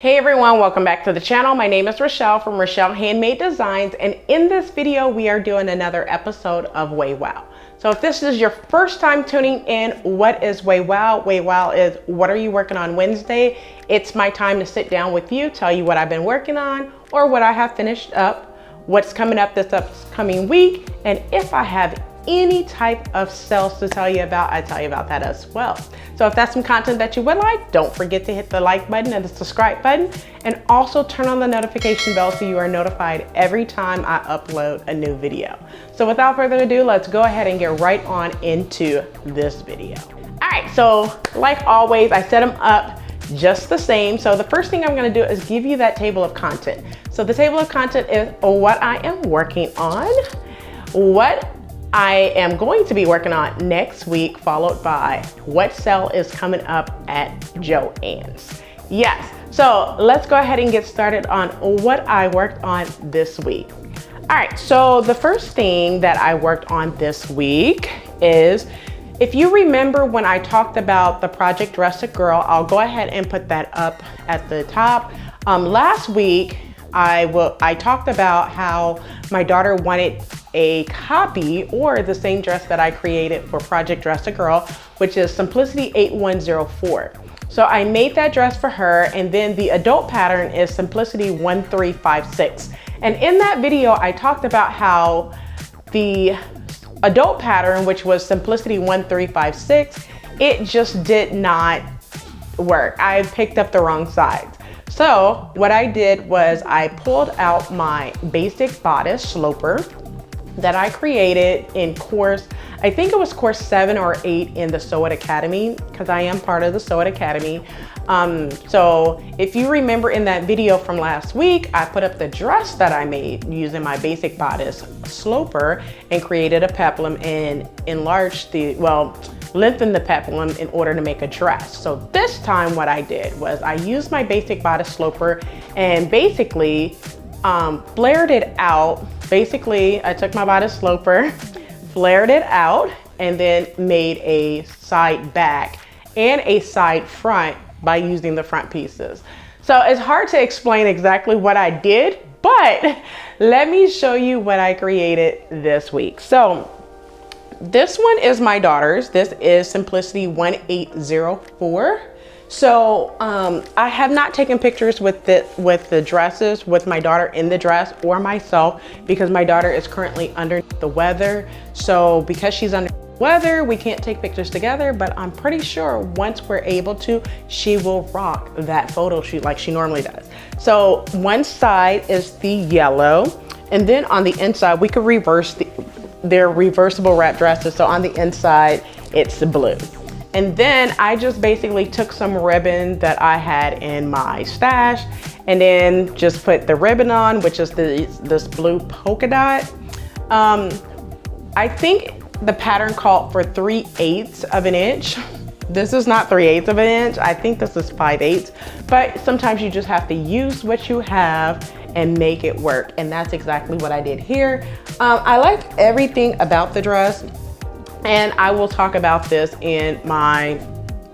Hey everyone, welcome back to the channel. My name is Rochelle from Rochelle.Handmade.Designs, and in this video we are doing another episode of Way Wow. So if this is your first time tuning in, what is Way Wow? Way Wow is what are you working on Wednesday? It's my time to sit down with you, tell you what I've been working on or what I have finished up, what's coming up this upcoming week, and if I have any type of sales to tell you about, I tell you about that as well. So if that's some content that you would like, don't forget to hit the like button and the subscribe button, and also turn on the notification bell so you are notified every time I upload a new video. So without further ado, let's go ahead and get right on into this video. All right, so like always, I set them up just the same. So the first thing I'm gonna do is give you that table of content. So the table of content is what I am working on, what I am going to be working on next week, followed by what sale is coming up at Joann's. Yes, so let's go ahead and get started on what I worked on this week. All right, so the first thing that I worked on this week is, if you remember when I talked about the project Dress a Girl, I'll go ahead and put that up at the top. Last week, I talked about how my daughter wanted a copy or the same dress that I created for Project Dress a Girl, which is Simplicity 8104. So I made that dress for her, and then the adult pattern is Simplicity 1356. And in that video, I talked about how the adult pattern, which was Simplicity 1356, it just did not work. I picked up the wrong size. So what I did was I pulled out my basic bodice sloper that I created in course, I think it was course 7 or 8 in the Sew It Academy, because I am part of the Sew It Academy. So if you remember in that video from last week, I put up the dress that I made using my basic bodice sloper and created a peplum and enlarged lengthened the peplum in order to make a dress. So this time what I did was I used my basic bodice sloper and basically flared it out. Basically, I took my bodice sloper, flared it out, and then made a side back and a side front by using the front pieces. So it's hard to explain exactly what I did, but let me show you what I created this week. So this one is my daughter's. This is Simplicity 1804. So I have not taken pictures with the dresses with my daughter in the dress or myself, because my daughter is currently under the weather. So because she's under the weather, we can't take pictures together, but I'm pretty sure once we're able to, she will rock that photo shoot like she normally does. So one side is the yellow, and then on the inside, we could reverse they're reversible wrap dresses. So on the inside, it's the blue. And then I just basically took some ribbon that I had in my stash and then just put the ribbon on, which is this blue polka dot. I think the pattern called for 3/8 of an inch. This is not 3/8 of an inch. I think this is 5/8, but sometimes you just have to use what you have and make it work. And that's exactly what I did here. I like everything about the dress, and I will talk about this in my,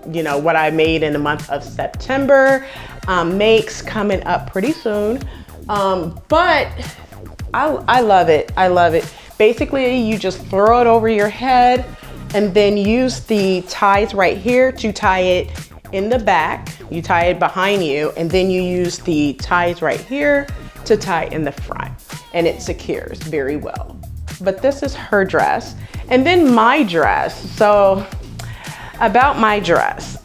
what I made in the month of September. Makes coming up pretty soon. But I love it. I love it. Basically, you just throw it over your head and then use the ties right here to tie it in the back. You tie it behind you, and then you use the ties right here to tie in the front, and it secures very well. But this is her dress. And then my dress. So about my dress,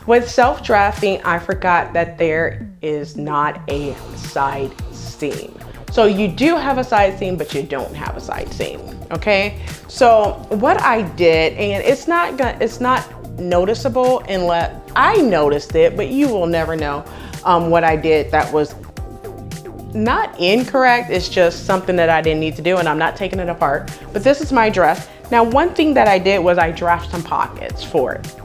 with self-drafting, I forgot that there is not a side seam. So you do have a side seam, but you don't have a side seam. Okay. So what I did, and it's not noticeable unless I noticed it, but you will never know what I did that was not incorrect. It's just something that I didn't need to do, and I'm not taking it apart. But this is my dress. Now, one thing that I did was I drafted some pockets for it.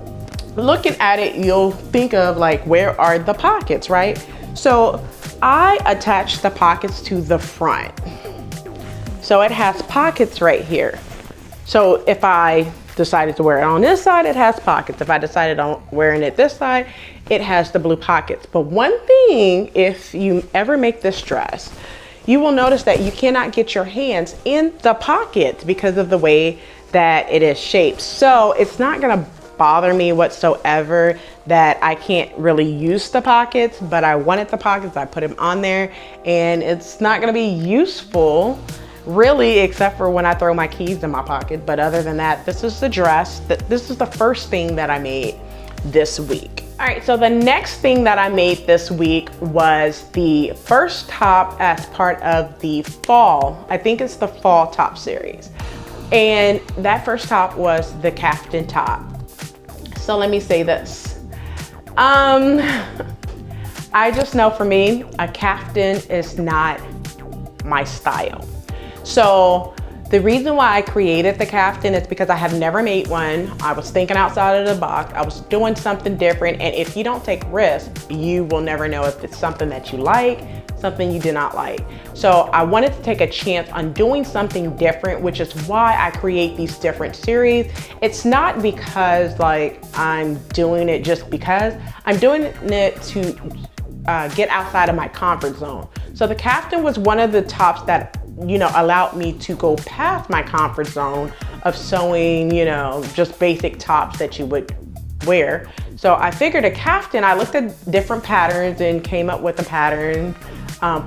Looking at it, you'll think of like, where are the pockets, right? So I attached the pockets to the front. So it has pockets right here. So if I decided to wear it on this side, it has pockets. If I decided on wearing it this side, it has the blue pockets. But one thing, if you ever make this dress, you will notice that you cannot get your hands in the pockets because of the way that it is shaped. So it's not gonna bother me whatsoever that I can't really use the pockets, but I wanted the pockets, I put them on there, and it's not gonna be useful really, except for when I throw my keys in my pocket. But other than that, this is the dress. This is the first thing that I made this week. All right, so the next thing that I made this week was the first top as part of the fall, I think it's the fall top series. And that first top was the Kaftan top. So let me say this. I just know for me, a Kaftan is not my style. So the reason why I created the Kaftan is because I have never made one. I was thinking outside of the box. I was doing something different. And if you don't take risks, you will never know if it's something that you like, something you did not like. So I wanted to take a chance on doing something different, which is why I create these different series. It's not because like I'm doing it just because. I'm doing it to get outside of my comfort zone. So the Kaftan was one of the tops that, you know, allowed me to go past my comfort zone of sewing, you know, just basic tops that you would wear. So I figured a Kaftan, I looked at different patterns and came up with a pattern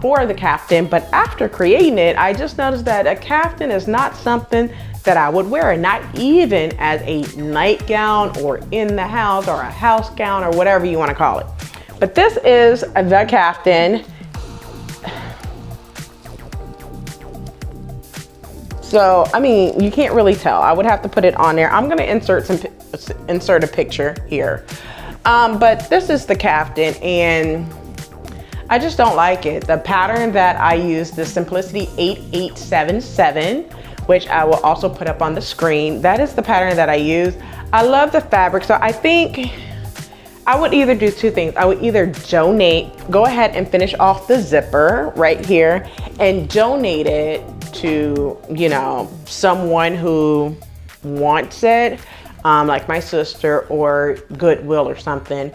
for the Kaftan. But after creating it, I just noticed that a Kaftan is not something that I would wear, not even as a nightgown or in the house or a house gown or whatever you want to call it. But this is the Kaftan. So, I mean, you can't really tell. I would have to put it on there. I'm gonna insert a picture here. But this is the Kaftan, and I just don't like it. The pattern that I use, the Simplicity 8877, which I will also put up on the screen. That is the pattern that I use. I love the fabric, so I think I would either do two things. I would either donate, go ahead and finish off the zipper right here and donate it to, you know, someone who wants it, like my sister or Goodwill or something.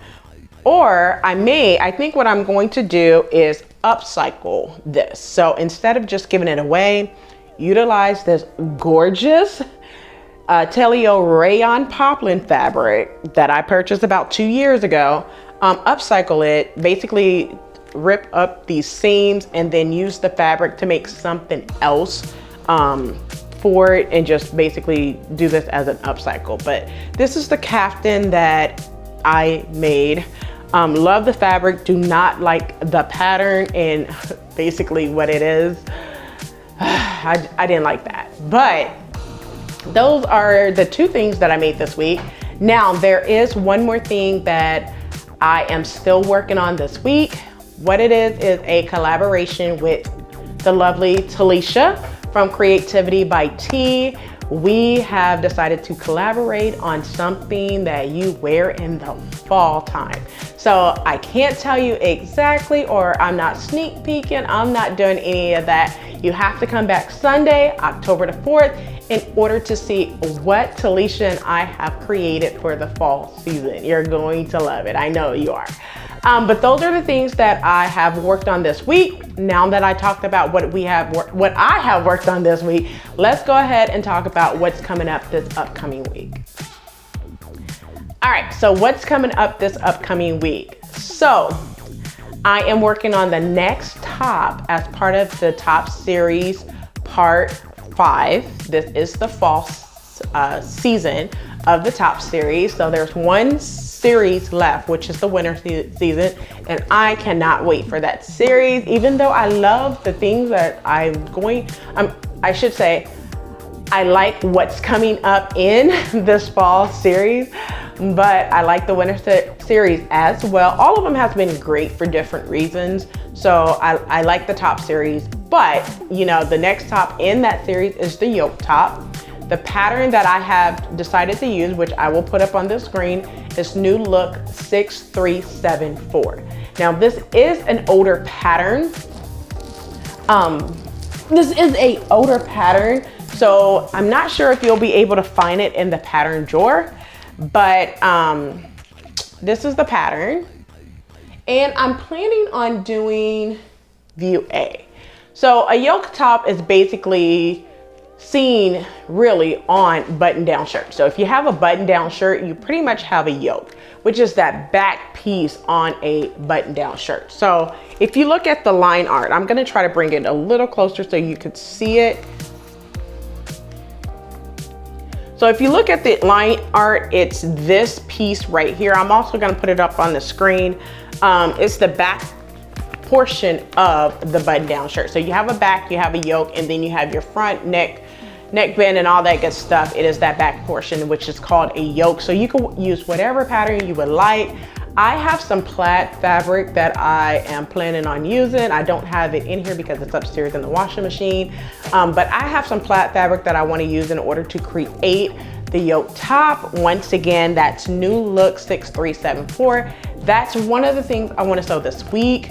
Or I think what I'm going to do is upcycle this. So instead of just giving it away, utilize this gorgeous Telio rayon poplin fabric that I purchased about 2 years ago, upcycle it, basically rip up these seams and then use the fabric to make something else for it, and just basically do this as an upcycle. But this is the Kaftan that I made. Love the fabric, do not like the pattern and basically what it is. I didn't like that, but those are the two things that I made this week. Now there is one more thing that I am still working on this week. What it is a collaboration with the lovely Talisha from CreativiteebyT. We have decided to collaborate on something that you wear in the fall time. So I can't tell you exactly, or I'm not sneak peeking, I'm not doing any of that. You have to come back Sunday, October the 4th, in order to see what Talisha and I have created for the fall season. You're going to love it, I know you are. But those are the things that I have worked on this week. Now that I talked about what I have worked on this week, let's go ahead and talk about what's coming up this upcoming week. All right, so what's coming up this upcoming week? So I am working on the next top as part of the top series part 5. This is the fall season of the top series. So there's one series left, which is the winter season, and I cannot wait for that series. Even though I love the things that I should say, I like what's coming up in this fall series, but I like the winter series as well. All of them has been great for different reasons. So I like the top series, but you know, the next top in that series is the yoke top. The pattern that I have decided to use, which I will put up on the screen, is New Look 6374. Now this is an older pattern. This is an older pattern, So I'm not sure if you'll be able to find it in the pattern drawer, but this is the pattern. And I'm planning on doing view A. So a yoke top is basically seen really on button-down shirts. So if you have a button-down shirt, you pretty much have a yoke, which is that back piece on a button-down shirt. So if you look at the line art, I'm gonna try to bring it a little closer so you could see it. So if you look at the line art, it's this piece right here. I'm also gonna put it up on the screen. It's the back portion of the button-down shirt. So you have a back, you have a yoke, and then you have your front, neckband, and all that good stuff. It is that back portion, which is called a yoke. So you can use whatever pattern you would like. I have some plaid fabric that I am planning on using. I don't have it in here because it's upstairs in the washing machine. But I have some plaid fabric that I want to use in order to create the yoke top. Once again, that's New Look 6374. That's one of the things I want to sew this week.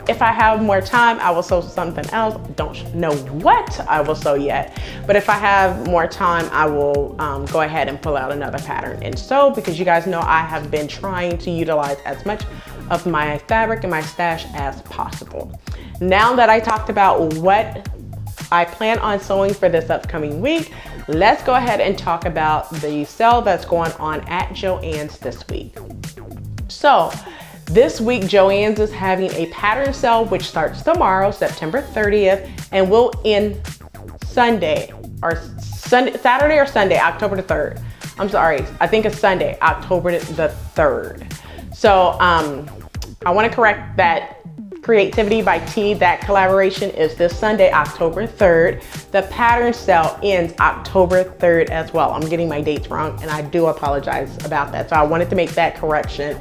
If I have more time, I will sew something else. Don't know what I will sew yet, but if I have more time, I will go ahead and pull out another pattern and sew, because you guys know I have been trying to utilize as much of my fabric and my stash as possible. Now that I talked about what I plan on sewing for this upcoming week, let's go ahead and talk about the sale that's going on at Joann's this week. So this week, Joann's is having a pattern sale, which starts tomorrow, September 30th, and will end Saturday or Sunday, October the 3rd. I'm sorry, I think it's Sunday, October the 3rd. So I want to correct that. CreativiteebyT, that collaboration is this Sunday, October 3rd. The pattern sale ends October 3rd as well. I'm getting my dates wrong, and I do apologize about that. So I wanted to make that correction.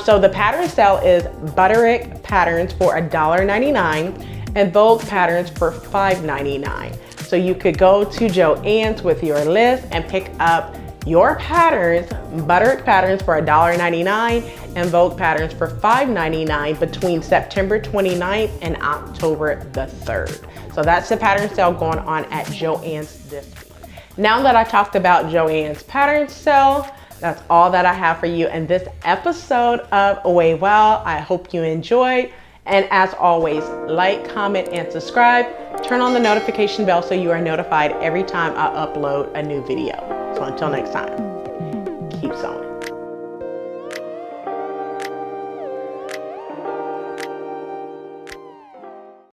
So the pattern sale is Butterick patterns for $1.99 and Vogue patterns for $5.99. So you could go to Joann's with your list and pick up your patterns, Butterick patterns for $1.99 and Vogue patterns for $5.99 between September 29th and October the 3rd. So that's the pattern sale going on at Joann's this week. Now that I talked about Joann's pattern sale, that's all that I have for you in this episode of Way Well. I hope you enjoyed. And as always, like, comment, and subscribe. Turn on the notification bell so you are notified every time I upload a new video. So until next time, keep sewing.